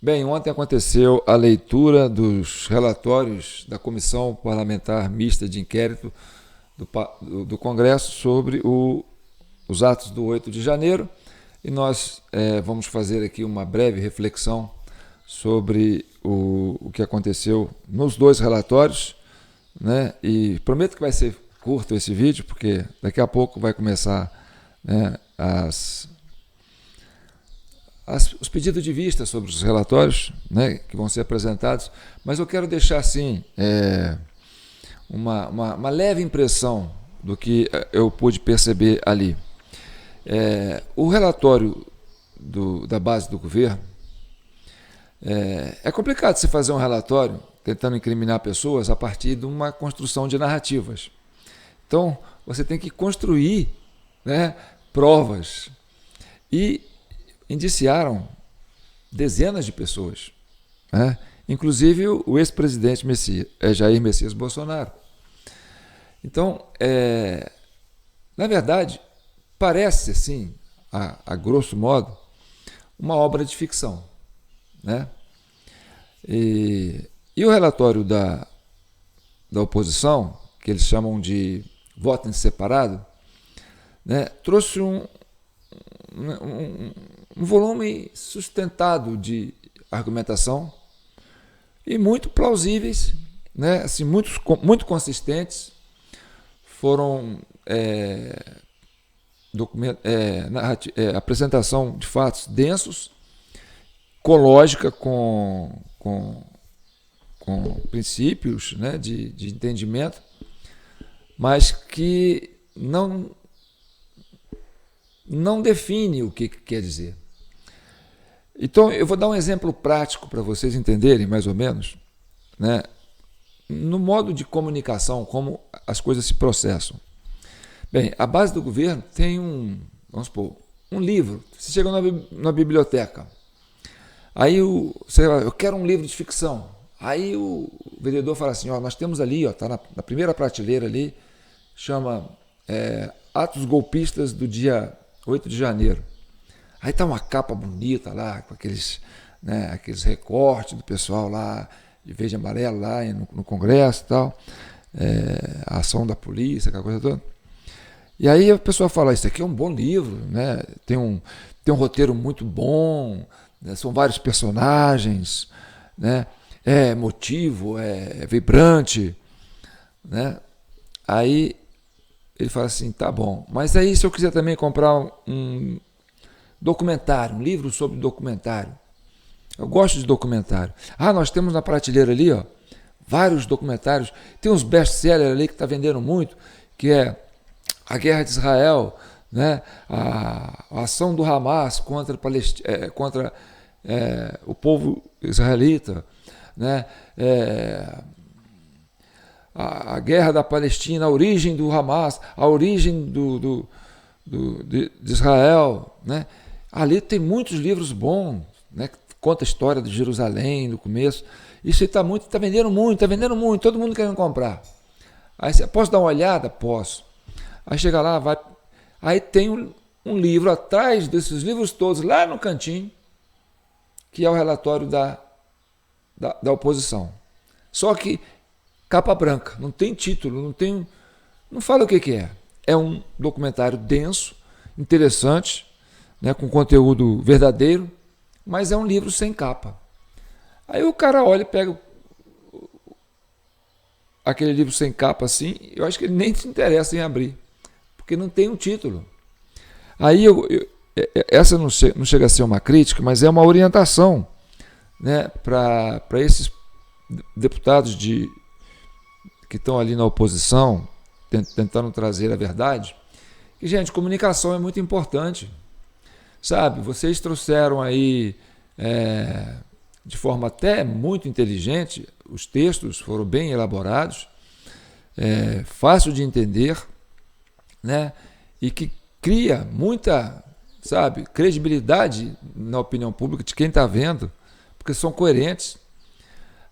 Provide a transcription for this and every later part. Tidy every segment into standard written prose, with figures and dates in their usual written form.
Bem, ontem aconteceu a leitura dos relatórios da Comissão Parlamentar Mista de Inquérito do Congresso sobre os atos do 8 de janeiro e nós vamos fazer aqui uma breve reflexão sobre o que aconteceu nos dois relatórios, né? E prometo que vai ser curto esse vídeo, porque daqui a pouco vai começar, né, os pedidos de vista sobre os relatórios, né, que vão ser apresentados, mas eu quero deixar assim uma leve impressão do que eu pude perceber ali. O relatório da base do governo, é complicado você fazer um relatório tentando incriminar pessoas a partir de uma construção de narrativas. Então, você tem que construir, né, provas. E indiciaram dezenas de pessoas, né? Inclusive o ex-presidente Jair Messias Bolsonaro. Então, na verdade, parece, assim, a grosso modo, uma obra de ficção, né? E o relatório da oposição, que eles chamam de voto em separado, né, trouxe um volume sustentado de argumentação e muito plausíveis, né, assim, muito consistentes. Foram apresentação de fatos densos, com lógica, com princípios, né, de entendimento, mas que não define o que quer dizer. Então, eu vou dar um exemplo prático para vocês entenderem, mais ou menos, né, no modo de comunicação, como as coisas se processam. Bem, a base do governo tem vamos supor, um livro. Você chega na biblioteca, aí você fala, eu quero um livro de ficção. Aí o vereador fala assim, nós temos ali, está na primeira prateleira ali, chama Atos Golpistas do dia 8 de janeiro. Aí está uma capa bonita lá, com aqueles recortes do pessoal lá, de verde e amarelo lá no Congresso e tal, a ação da polícia, aquela coisa toda. E aí a pessoa fala, isso aqui é um bom livro, né? Tem um roteiro muito bom, né? São vários personagens, né? É emotivo, é vibrante, né? Aí ele fala assim, tá bom, mas aí se eu quiser também comprar um documentário, um livro sobre documentário, eu gosto de documentário. Nós temos na prateleira ali, vários documentários, tem uns best-sellers ali que está vendendo muito, que é a Guerra de Israel, né? A ação do Hamas contra o povo israelita, né? A guerra da Palestina, a origem do Hamas, a origem de Israel, né? Ali tem muitos livros bons, né? Que conta a história de Jerusalém no começo. Isso está vendendo muito, todo mundo querendo comprar. Aí você, posso dar uma olhada? Posso. Aí chega lá, aí tem um livro atrás desses livros todos, lá no cantinho, que é o relatório da oposição. Só que capa branca, não tem título, não fala o que é. É um documentário denso, interessante, né, com conteúdo verdadeiro, mas é um livro sem capa. Aí o cara olha e pega aquele livro sem capa assim, eu acho que ele nem se interessa em abrir, porque não tem um título. Aí essa não chega a ser uma crítica, mas é uma orientação, né, para esses deputados que estão ali na oposição, tentando trazer a verdade, que, gente, comunicação é muito importante. Sabe, vocês trouxeram aí, de forma até muito inteligente, os textos foram bem elaborados, fácil de entender, né, e que cria muita, sabe, credibilidade na opinião pública de quem está vendo, porque são coerentes.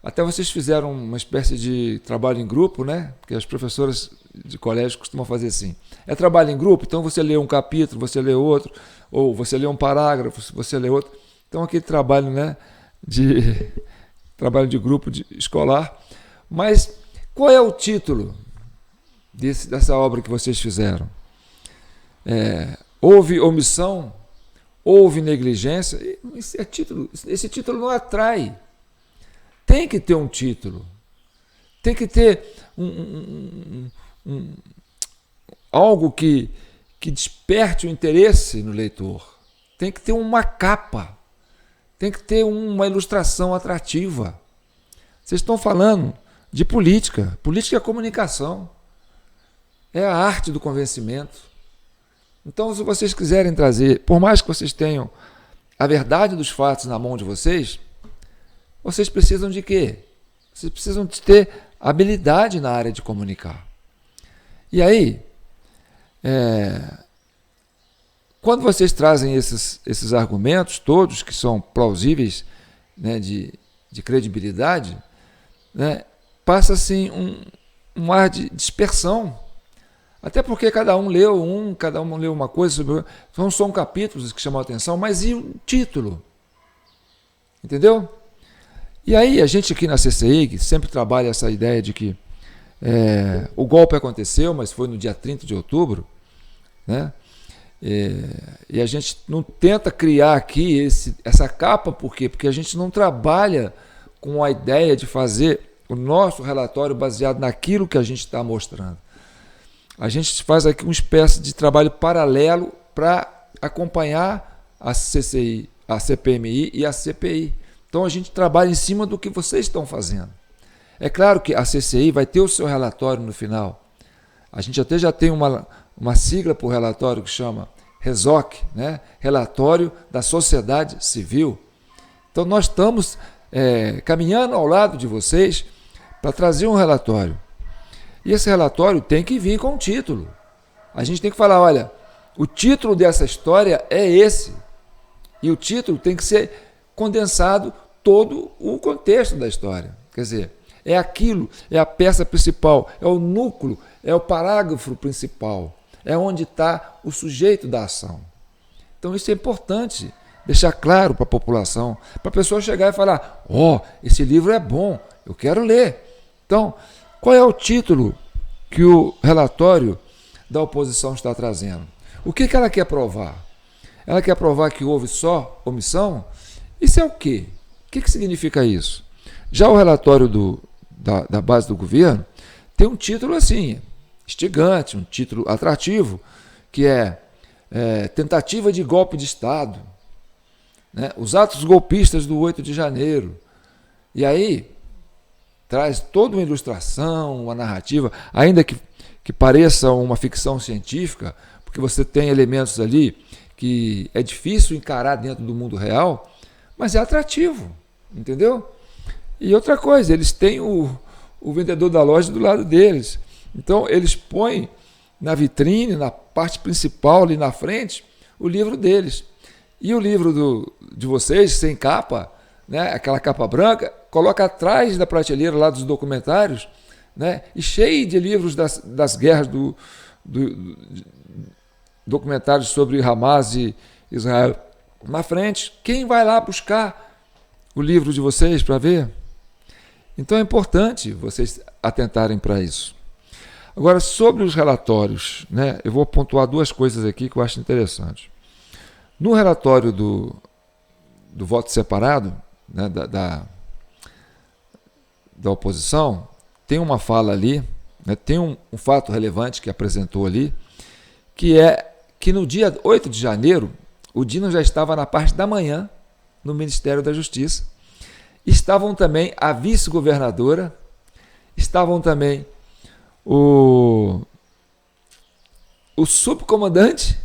Até vocês fizeram uma espécie de trabalho em grupo, né? Porque as professoras de colégio costumam fazer assim. É trabalho em grupo, então você lê um capítulo, você lê outro, ou você lê um parágrafo, você lê outro. Então aquele trabalho, né, de trabalho de grupo escolar. Mas qual é o título dessa obra que vocês fizeram? Houve omissão? Houve negligência? Esse título não atrai. Tem que ter um título. Tem que ter algo que desperte o interesse no leitor. Tem que ter uma capa. Tem que ter uma ilustração atrativa. Vocês estão falando de política. Política é comunicação. É a arte do convencimento. Então, se vocês quiserem trazer, por mais que vocês tenham a verdade dos fatos na mão de vocês, vocês precisam de quê? Vocês precisam de ter habilidade na área de comunicar. E aí, quando vocês trazem esses argumentos todos que são plausíveis, né, de credibilidade, né, passa assim um ar de dispersão. Até porque cada um leu uma coisa, não são capítulos que chamam a atenção, mas e o título? Entendeu? E aí a gente aqui na CCI, que sempre trabalha essa ideia de que o golpe aconteceu, mas foi no dia 30 de outubro, né? E a gente não tenta criar aqui essa capa, por quê? Porque a gente não trabalha com a ideia de fazer o nosso relatório baseado naquilo que a gente está mostrando. A gente faz aqui uma espécie de trabalho paralelo para acompanhar a CCI, a CPMI e a CPI. Então a gente trabalha em cima do que vocês estão fazendo. É claro que a CCI vai ter o seu relatório no final. A gente até já tem uma sigla para o relatório que chama RESOC, né? Relatório da Sociedade Civil. Então nós estamos caminhando ao lado de vocês para trazer um relatório. E esse relatório tem que vir com um título. A gente tem que falar, olha, o título dessa história é esse. E o título tem que ser condensado todo o contexto da história. Quer dizer, é aquilo, é a peça principal, é o núcleo, é o parágrafo principal, é onde está o sujeito da ação. Então isso é importante, deixar claro para a população, para a pessoa chegar e falar, esse livro é bom, eu quero ler. Então, qual é o título que o relatório da oposição está trazendo? O que ela quer provar? Ela quer provar que houve só omissão? Isso é o quê? O que significa isso? Já o relatório da base do governo tem um título assim, instigante, um título atrativo, que é tentativa de golpe de Estado, né? Os atos golpistas do 8 de janeiro. E aí traz toda uma ilustração, uma narrativa, ainda que pareça uma ficção científica, porque você tem elementos ali que é difícil encarar dentro do mundo real, mas é atrativo, entendeu? E outra coisa, eles têm o vendedor da loja do lado deles. Então, eles põem na vitrine, na parte principal, ali na frente, o livro deles. E o livro de vocês, sem capa, né, aquela capa branca, coloca atrás da prateleira lá dos documentários, né, e cheio de livros das guerras documentários sobre Hamas e Israel. Na frente, quem vai lá buscar o livro de vocês para ver? Então é importante vocês atentarem para isso. Agora, sobre os relatórios, né, eu vou pontuar duas coisas aqui que eu acho interessante. No relatório do voto separado, né, da oposição, tem uma fala ali, né, tem um fato relevante que apresentou ali, que é que no dia 8 de janeiro, o Dino já estava na parte da manhã no Ministério da Justiça. Estavam também a vice-governadora, estavam também o subcomandante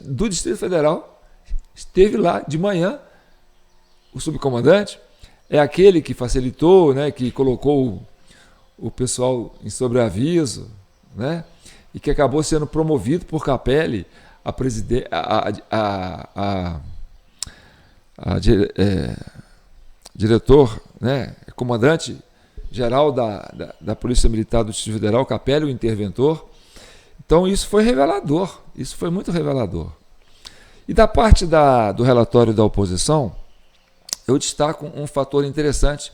do Distrito Federal, esteve lá de manhã. O subcomandante é aquele que facilitou, né, que colocou o pessoal em sobreaviso, né, e que acabou sendo promovido por Capelli diretor, né, comandante geral da Polícia Militar do Distrito Federal, Capelli, o interventor. Então isso foi revelador, isso foi muito revelador. E da parte do relatório da oposição, eu destaco um fator interessante,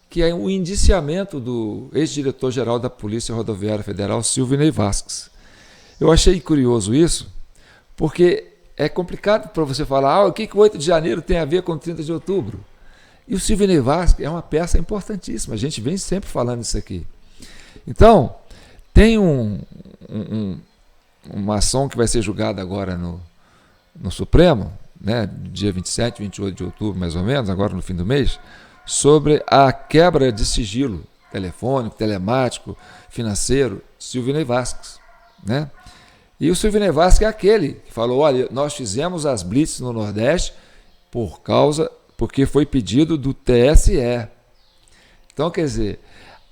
que é o indiciamento do ex-diretor-geral da Polícia Rodoviária Federal, Silvinei Vasquez. Eu achei curioso isso, porque é complicado para você falar o que o 8 de janeiro tem a ver com o 30 de outubro. E o Silvinei Vasquez é uma peça importantíssima, a gente vem sempre falando isso aqui. Então, tem uma ação que vai ser julgada agora no Supremo, né, dia 27, 28 de outubro, mais ou menos, agora no fim do mês, sobre a quebra de sigilo telefônico, telemático, financeiro, Silvinei Vasquez, né? E o Silvinei Vasquez é aquele que falou, olha, nós fizemos as blitz no Nordeste porque foi pedido do TSE. Então, quer dizer,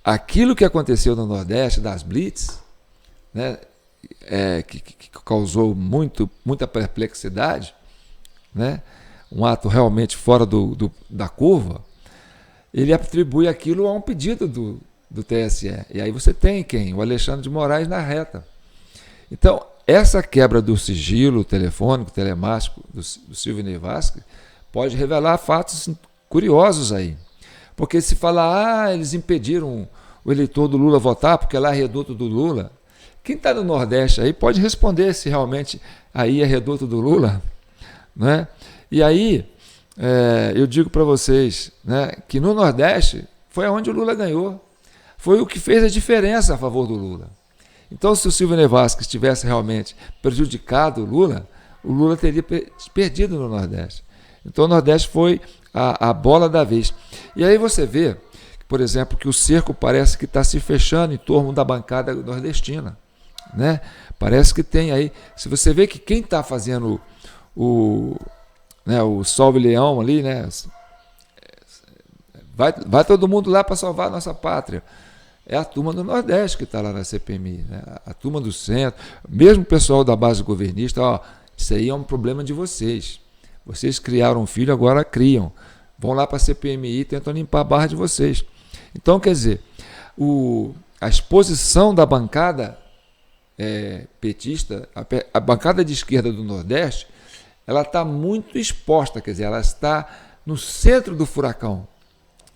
aquilo que aconteceu no Nordeste, das blitz, né, que causou muita perplexidade, né, um ato realmente fora da curva, ele atribui aquilo a um pedido do TSE. E aí você tem quem? O Alexandre de Moraes na reta. Então, essa quebra do sigilo telefônico, telemático do Silvinei Vasquez pode revelar fatos curiosos aí. Porque se falar, eles impediram o eleitor do Lula votar, porque lá é reduto do Lula. Quem está no Nordeste aí pode responder se realmente aí é reduto do Lula, né? E aí, eu digo para vocês, né, que no Nordeste foi onde o Lula ganhou. Foi o que fez a diferença a favor do Lula. Então, se o Silvinei Vasquez tivesse realmente prejudicado o Lula teria perdido no Nordeste. Então, o Nordeste foi a bola da vez. E aí você vê, por exemplo, que o cerco parece que está se fechando em torno da bancada nordestina, né? Parece que tem aí... Se você vê que quem está fazendo o Salve Leão ali, né? Vai todo mundo lá para salvar a nossa pátria. É a turma do Nordeste que está lá na CPMI, né? A turma do centro, mesmo o pessoal da base governista, isso aí é um problema de vocês. Vocês criaram um filho, agora criam. Vão lá para a CPMI e tentam limpar a barra de vocês. Então, quer dizer, a exposição da bancada petista, a bancada de esquerda do Nordeste, ela está muito exposta, quer dizer, ela está no centro do furacão.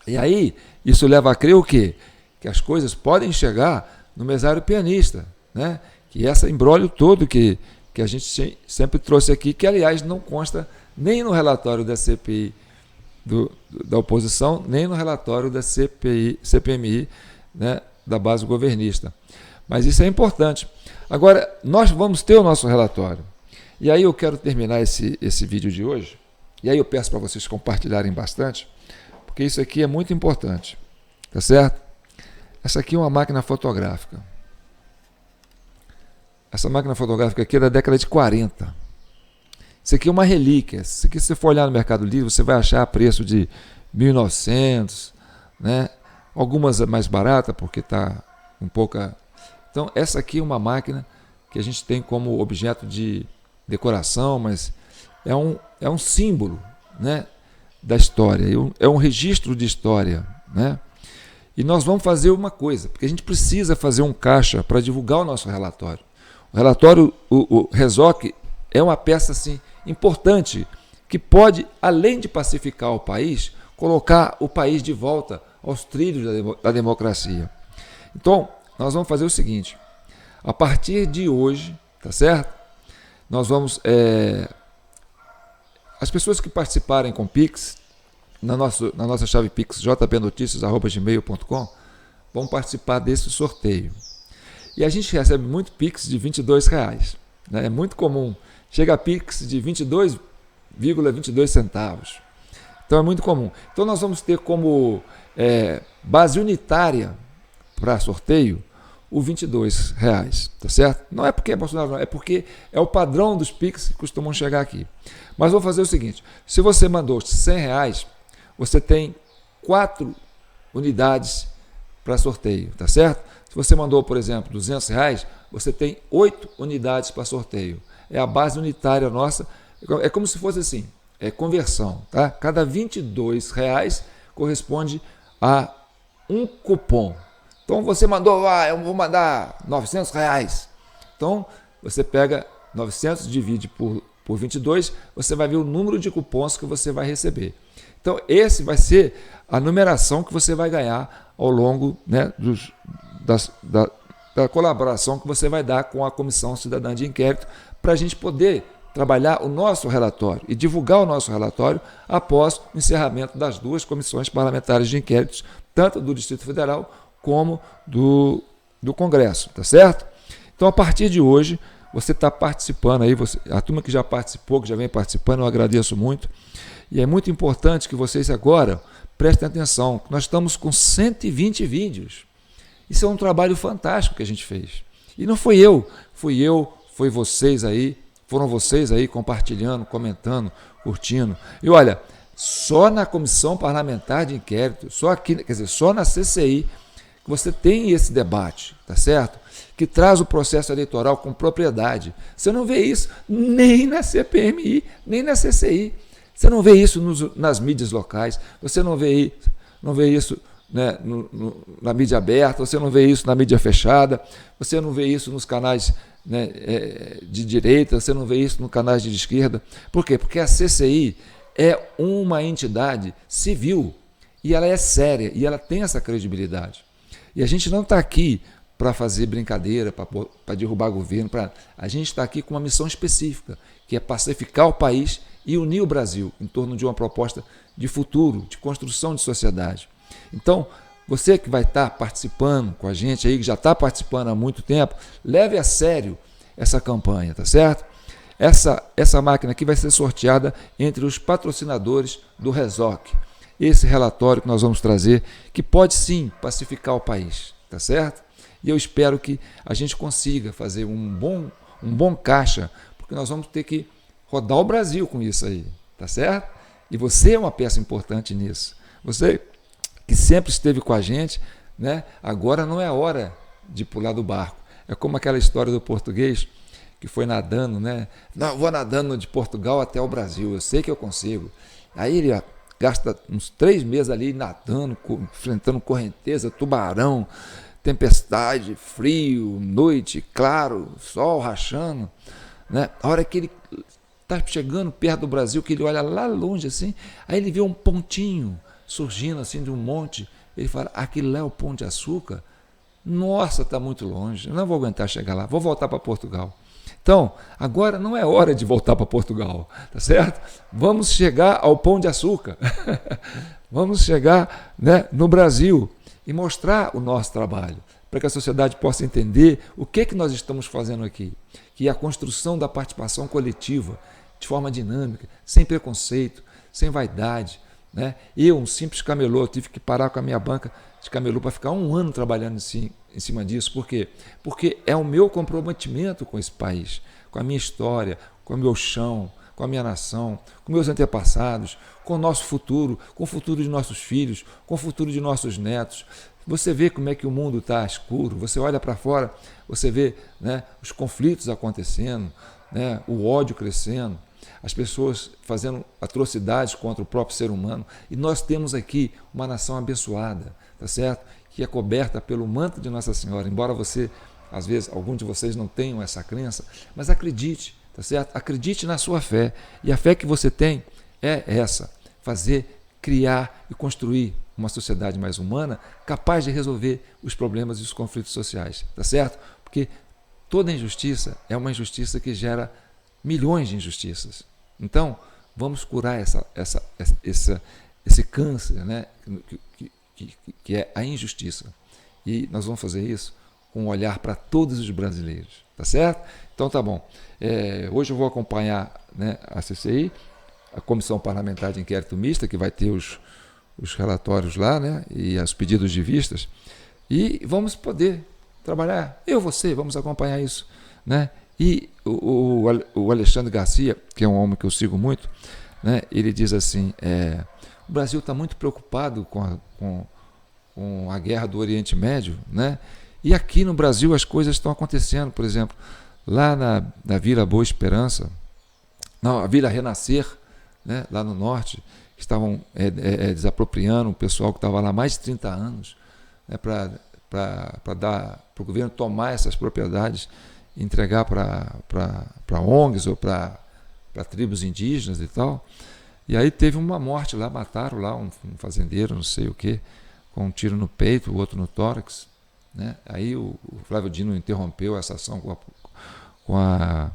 E aí, isso leva a crer o quê? Que as coisas podem chegar no mesário pianista, né? Que esse imbróglio todo que a gente sempre trouxe aqui, que aliás não consta nem no relatório da CPI da oposição, nem no relatório da CPMI, né, da base governista. Mas isso é importante. Agora, nós vamos ter o nosso relatório. E aí eu quero terminar esse vídeo de hoje, e aí eu peço para vocês compartilharem bastante, porque isso aqui é muito importante, tá certo? Essa aqui é uma máquina fotográfica. Essa máquina fotográfica aqui é da década de 40. Isso aqui é uma relíquia. Isso aqui, se você for olhar no Mercado Livre, você vai achar a preço de 1.900, né? Algumas mais baratas, porque está um pouca... Então, essa aqui é uma máquina que a gente tem como objeto de decoração, mas é um símbolo, né, da história, é um registro de história, né? E nós vamos fazer uma coisa, porque a gente precisa fazer um caixa para divulgar o nosso relatório. O relatório, o RESOC, é uma peça assim, importante, que pode, além de pacificar o país, colocar o país de volta aos trilhos da democracia. Então, nós vamos fazer o seguinte, a partir de hoje, tá certo? Nós vamos... as pessoas que participarem com Pix, na nossa chave Pix, jpnoticias@gmail.com, vão participar desse sorteio. E a gente recebe muito Pix de R$22, né? É muito comum. Chega a Pix de 22,22 centavos. Então é muito comum. Então nós vamos ter como base unitária para sorteio o R$22, tá certo? Não é porque é Bolsonaro, não, é porque é o padrão dos Pix que costumam chegar aqui. Mas vou fazer o seguinte, se você mandou R$100, você tem 4 unidades para sorteio, tá certo? Se você mandou, por exemplo, R$200, você tem 8 unidades para sorteio. É a base unitária nossa, é como se fosse assim, conversão, tá? Cada R$22 corresponde a um cupom. Então você mandou, eu vou mandar R$900. Então você pega 900, divide por 22, você vai ver o número de cupons que você vai receber. Então, esse vai ser a numeração que você vai ganhar ao longo, né, da colaboração que você vai dar com a Comissão Cidadã de Inquérito para a gente poder trabalhar o nosso relatório e divulgar o nosso relatório após o encerramento das 2 comissões parlamentares de inquéritos, tanto do Distrito Federal como do Congresso, tá certo? Então, a partir de hoje, você está participando aí, a turma que já participou, que já vem participando, eu agradeço muito. E é muito importante que vocês agora prestem atenção. Nós estamos com 120 vídeos. Isso é um trabalho fantástico que a gente fez. E não fui eu, foi vocês aí, foram vocês aí compartilhando, comentando, curtindo. E olha, só na Comissão Parlamentar de Inquérito, só aqui, quer dizer, só na CCI, que você tem esse debate, tá certo? Que traz o processo eleitoral com propriedade. Você não vê isso nem na CPMI, nem na CCI. Você não vê isso nas mídias locais, você não vê isso, né, na mídia aberta, você não vê isso na mídia fechada, você não vê isso nos canais, né, de direita, você não vê isso nos canais de esquerda. Por quê? Porque a CCI é uma entidade civil e ela é séria e ela tem essa credibilidade. E a gente não está aqui para fazer brincadeira, para derrubar governo, a gente está aqui com uma missão específica, que é pacificar o país e unir o Brasil em torno de uma proposta de futuro, de construção de sociedade. Então, você que vai estar participando com a gente aí, que já está participando há muito tempo, leve a sério essa campanha, tá certo? Essa máquina aqui vai ser sorteada entre os patrocinadores do RESOC. Esse relatório que nós vamos trazer, que pode sim pacificar o país, tá certo? E eu espero que a gente consiga fazer um bom caixa, porque nós vamos ter que rodar o Brasil com isso aí, tá certo? E você é uma peça importante nisso. Você que sempre esteve com a gente, né? Agora não é hora de pular do barco. É como aquela história do português que foi nadando, né? Não, eu vou nadando de Portugal até o Brasil, eu sei que eu consigo. Aí ele gasta uns 3 meses ali nadando, enfrentando correnteza, tubarão, tempestade, frio, noite, claro, sol rachando, né? A hora que ele está chegando perto do Brasil, que ele olha lá longe assim, aí ele vê um pontinho surgindo assim de um monte, ele fala, aquilo lá é o Pão de Açúcar? Nossa, está muito longe, eu não vou aguentar chegar lá, vou voltar para Portugal. Então, agora não é hora de voltar para Portugal, tá certo? Vamos chegar ao Pão de Açúcar, vamos chegar, né, no Brasil e mostrar o nosso trabalho, para que a sociedade possa entender o que nós estamos fazendo aqui, que é a construção da participação coletiva, de forma dinâmica, sem preconceito, sem vaidade, né? Eu, um simples camelô, tive que parar com a minha banca de camelô para ficar 1 ano trabalhando em cima disso. Por quê? Porque é o meu comprometimento com esse país, com a minha história, com o meu chão, com a minha nação, com meus antepassados, com o nosso futuro, com o futuro de nossos filhos, com o futuro de nossos netos. Você vê como é que o mundo está escuro, você olha para fora, você vê, né, os conflitos acontecendo, né, o ódio crescendo, as pessoas fazendo atrocidades contra o próprio ser humano. E nós temos aqui uma nação abençoada, tá certo? Que é coberta pelo manto de Nossa Senhora. Embora você, às vezes, alguns de vocês não tenham essa crença, mas acredite, tá certo? Acredite na sua fé. E a fé que você tem é essa: fazer, criar e construir uma sociedade mais humana, capaz de resolver os problemas e os conflitos sociais, tá certo? Porque toda injustiça é uma injustiça que gera milhões de injustiças. Então, vamos curar esse câncer, né, que é a injustiça. E nós vamos fazer isso com um olhar para todos os brasileiros, tá certo? Então tá bom. Hoje eu vou acompanhar, né, a CCI, a Comissão Parlamentar de Inquérito Mista, que vai ter os relatórios lá, né, e os pedidos de vistas, e vamos poder trabalhar, você, vamos acompanhar isso, né? E o Alexandre Garcia, que é um homem que eu sigo muito, né, ele diz assim, o Brasil está muito preocupado com a guerra do Oriente Médio, né? E aqui no Brasil as coisas estão acontecendo. Por exemplo, lá na Vila Boa Esperança, a Vila Renascer, né, lá no norte, estavam desapropriando o pessoal que estava lá há mais de 30 anos, né, para dar para o governo tomar essas propriedades, entregar para ONGs ou para tribos indígenas e tal. E aí teve uma morte lá, mataram lá um fazendeiro, não sei o quê, com um tiro no peito, o outro no tórax, né? Aí o Flávio Dino interrompeu essa ação com a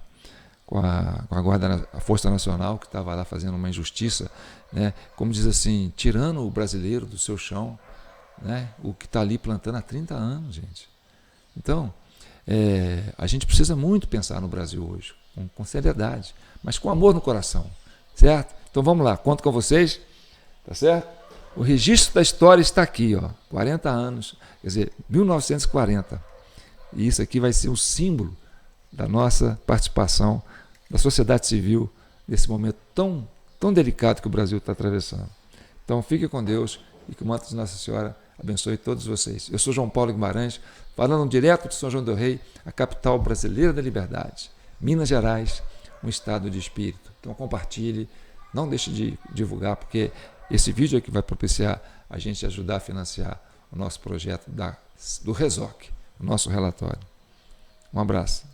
Guarda, a Força Nacional, que estava lá fazendo uma injustiça, né? Como diz assim, tirando o brasileiro do seu chão, né? O que está ali plantando há 30 anos, gente. Então, a gente precisa muito pensar no Brasil hoje, com seriedade, mas com amor no coração, certo? Então vamos lá, conto com vocês, tá certo? O registro da história está aqui, ó, 40 anos, quer dizer, 1940. E isso aqui vai ser um símbolo da nossa participação da sociedade civil nesse momento tão delicado que o Brasil está atravessando. Então fique com Deus e que o manto de Nossa Senhora abençoe todos vocês. Eu sou João Paulo Guimarães, falando direto de São João del Rei, a capital brasileira da liberdade, Minas Gerais, um estado de espírito. Então compartilhe, não deixe de divulgar, porque esse vídeo é que vai propiciar a gente ajudar a financiar o nosso projeto do RESOC, o nosso relatório. Um abraço.